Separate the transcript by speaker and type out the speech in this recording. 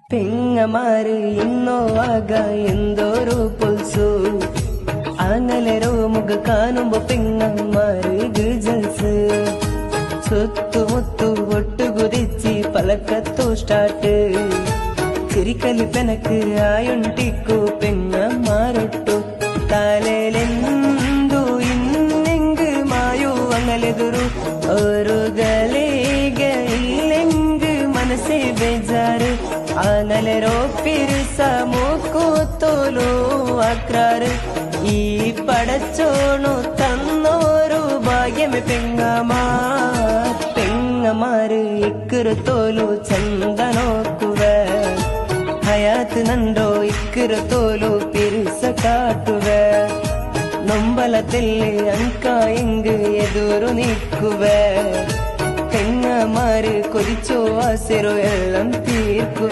Speaker 1: പെങ്ങമാര് ഇന്നോ ആക എന്തോരോ പൊൽസു ആങ്ങലരോ മുഖ കാണുമ്പോ പെങ്ങന്മാര് ഗിജൽസ് സുത്തുമുത്തു ഒട്ടുകുതിച്ച് പലക്കത്തു സ്റ്റാർട്ട് ചിരിക്കലി പെനക്ക് ആയുണ്ടിക്കു പെങ്ങന്മാരൊട്ടു തലയിലെന്തു ഇന്നെങ്ക് മായു അങ്ങലെതുരു ഒരു ഗലികയിലെങ്ക് മനസ്സേ ബേജാറ് ആനലരോ പിരിസമൂക്കൂത്തോലോ അക്രാറ് ഈ പടച്ചോണു തന്നോരു ഭാഗ്യമേ പെങ്ങമാര് ഇക്കുറുത്തോലു ചന്ത നോക്കുവ ഹയാത്ത് നണ്ടോ ഇക്കുറുത്തോലു പിരിസ കാട്ടുവ നൊമ്പലത്തില് അങ്ക എങ്ക് എതുരു നീക്കുവ പെങ്ങമാര് കൊതിച്ചോ ആസിറോ എല്ലാം തീർക്കു